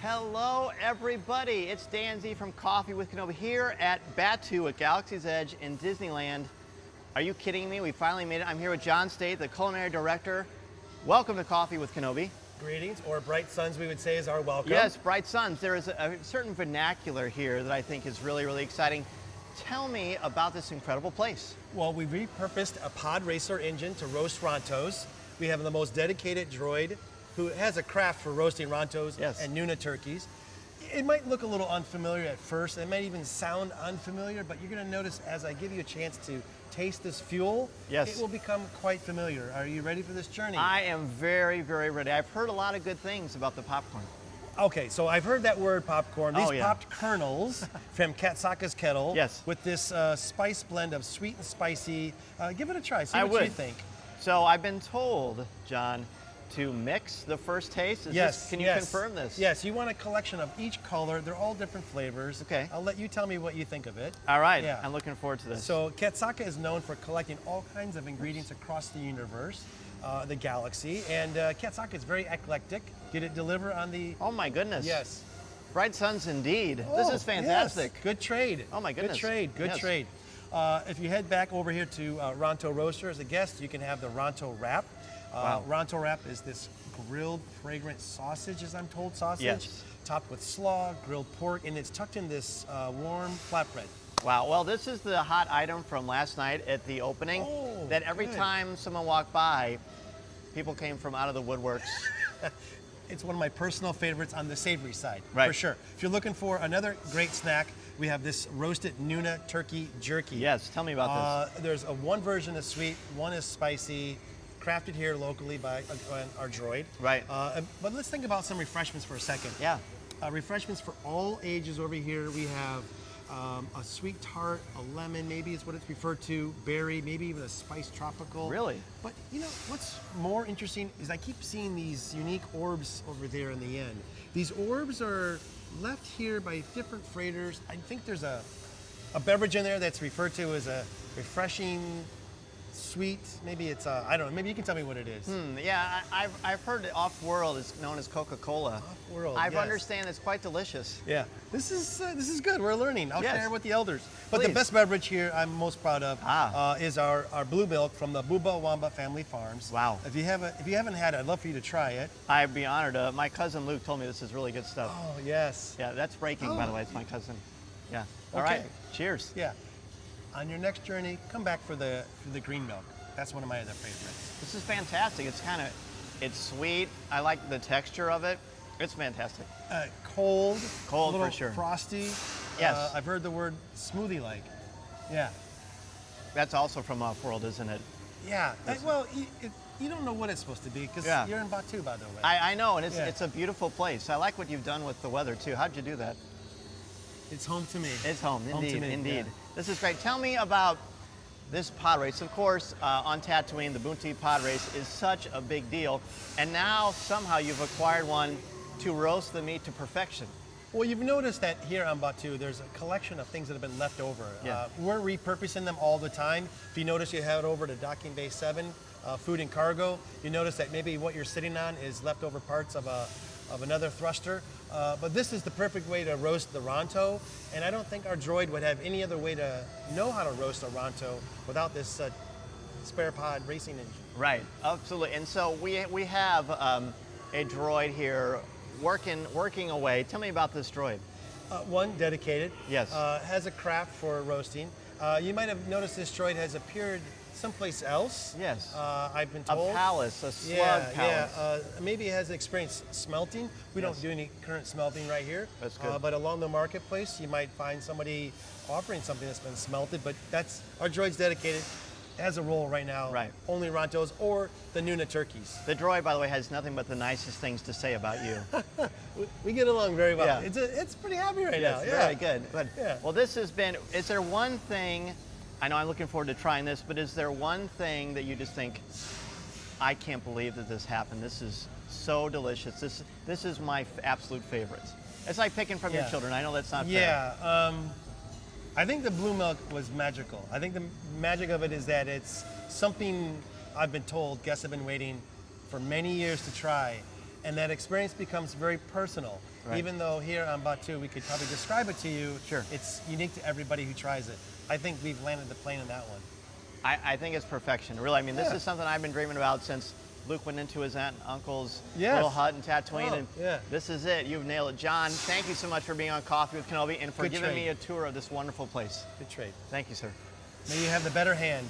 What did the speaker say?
Hello, everybody. It's Dan Z from Coffee with Kenobi here at Batuu at Galaxy's Edge in Disneyland. Are you kidding me? We finally made it. I'm here with John State, the culinary director. Welcome to Coffee with Kenobi. Greetings, or bright suns we would say is our welcome. Yes, bright suns. There is a certain vernacular here that I think is really, really exciting. Tell me about this incredible place. Well, we repurposed a pod racer engine to roast Rontos. We have the most dedicated droid who has a craft for roasting Rontos and Nuna turkeys. It might look a little unfamiliar at first. It might even sound unfamiliar, but you're going to notice as I give you a chance to taste this fuel, it will become quite familiar. Are you ready for this journey? I am very, very ready. I've heard a lot of good things about the popcorn. Okay, so I've heard that word popcorn. These popped kernels from Katsaka's kettle with this spice blend of sweet and spicy. Give it a try, see what you think. So I've been told, John, to mix the first taste? Can you confirm this? Yes, you want a collection of each color. They're all different flavors. Okay. I'll let you tell me what you think of it. All right, I'm looking forward to this. So Katsaka is known for collecting all kinds of ingredients across the universe, the galaxy, and Katsaka is very eclectic. Did it deliver on the... Oh my goodness. Yes. Bright suns indeed. This is fantastic. Yes. Good trade. Oh my goodness. Good trade. If you head back over here to Ronto Roaster as a guest, you can have the Ronto Wrap. Ronto Wrap is this grilled, fragrant sausage, as I'm told, topped with slaw, grilled pork, and it's tucked in this warm flatbread. Wow, well, this is the hot item from last night at the opening, that every time someone walked by, people came from out of the woodworks. It's one of my personal favorites on the savory side, for sure. If you're looking for another great snack, we have this roasted Nuna turkey jerky. Yes, tell me about this. There's one version is sweet, one is spicy, crafted here locally by our droid. Right. But let's think about some refreshments for a second. Yeah. Refreshments for all ages over here. We have a sweet tart, a lemon, maybe is what it's referred to, berry, maybe even a spiced tropical. Really? But you know, what's more interesting is I keep seeing these unique orbs over there in the end. These orbs are left here by different freighters. I think there's a beverage in there that's referred to as a refreshing sweet, maybe it's I don't know, maybe you can tell me what it is. Yeah, I've heard that off-world is known as Coca-Cola. Off-world, I understand it's quite delicious. Yeah, this is good, we're learning. I'll share with the elders. But Please. the best beverage here I'm most proud of is our blue milk from the Buba Wamba family farms. Wow. If you haven't had it, I'd love for you to try it. I'd be honored. My cousin Luke told me this is really good stuff. Oh, yes. Yeah, that's breaking, by the way, it's my cousin. Yeah, all Okay. right, cheers. Yeah. On your next journey, come back for the green milk. That's one of my other favorites. This is fantastic. It's sweet. I like the texture of it. It's fantastic. Cold a little for sure. Frosty. Yes. I've heard the word smoothie-like. Yeah. That's also from off-world, isn't it? Yeah. Well, you don't know what it's supposed to be because you're in Batuu, by the way. I know, and it's a beautiful place. I like what you've done with the weather too. How'd you do that? It's home to me. It's home, indeed. Yeah. This is great. Tell me about this pod race. Of course, on Tatooine, the Batuu pod race is such a big deal, and now somehow you've acquired one to roast the meat to perfection. Well, you've noticed that here on Batuu, there's a collection of things that have been left over. We're repurposing them all the time. If you notice, you head over to Docking Bay 7, Food and Cargo. You notice that maybe what you're sitting on is leftover parts of another thruster. But this is the perfect way to roast the Ronto, and I don't think our droid would have any other way to know how to roast a Ronto without this spare pod racing engine. Right, absolutely. And so we have a droid here working away. Tell me about this droid. One dedicated. Yes. Has a craft for roasting. You might have noticed this droid has appeared someplace else. Yes. I've been told. A palace, a slug palace. Yeah. Maybe it has experience smelting. We don't do any current smelting right here. That's good. But along the marketplace, you might find somebody offering something that's been smelted. But that's our droid's dedicated. Has a role right now. Right. Only Rontos or the Nuna turkeys. The droid, by the way, has nothing but the nicest things to say about you. We get along very well. Yeah. It's pretty happy right now. Yes, very good. But, well, this has been, is there one thing, I know I'm looking forward to trying this, but is there one thing that you just think, I can't believe that this happened. This is so delicious. This is my absolute favorites. It's like picking from your children. I know that's not fair. Yeah. I think the blue milk was magical. I think the magic of it is that it's something I've been told, guests have been waiting for many years to try. and that experience becomes very personal. Right. Even though here on Batuu, we could probably describe it to you, Sure. it's unique to everybody who tries it. I think we've landed the plane on that one. I think it's perfection, really. I mean, this is something I've been dreaming about since Luke went into his aunt and uncle's little hut in Tatooine, and this is it. You've nailed it. John, thank you so much for being on Coffee with Kenobi and for Good giving trade. me a tour of this wonderful place. Good trade. Thank you, sir. May you have the better hand.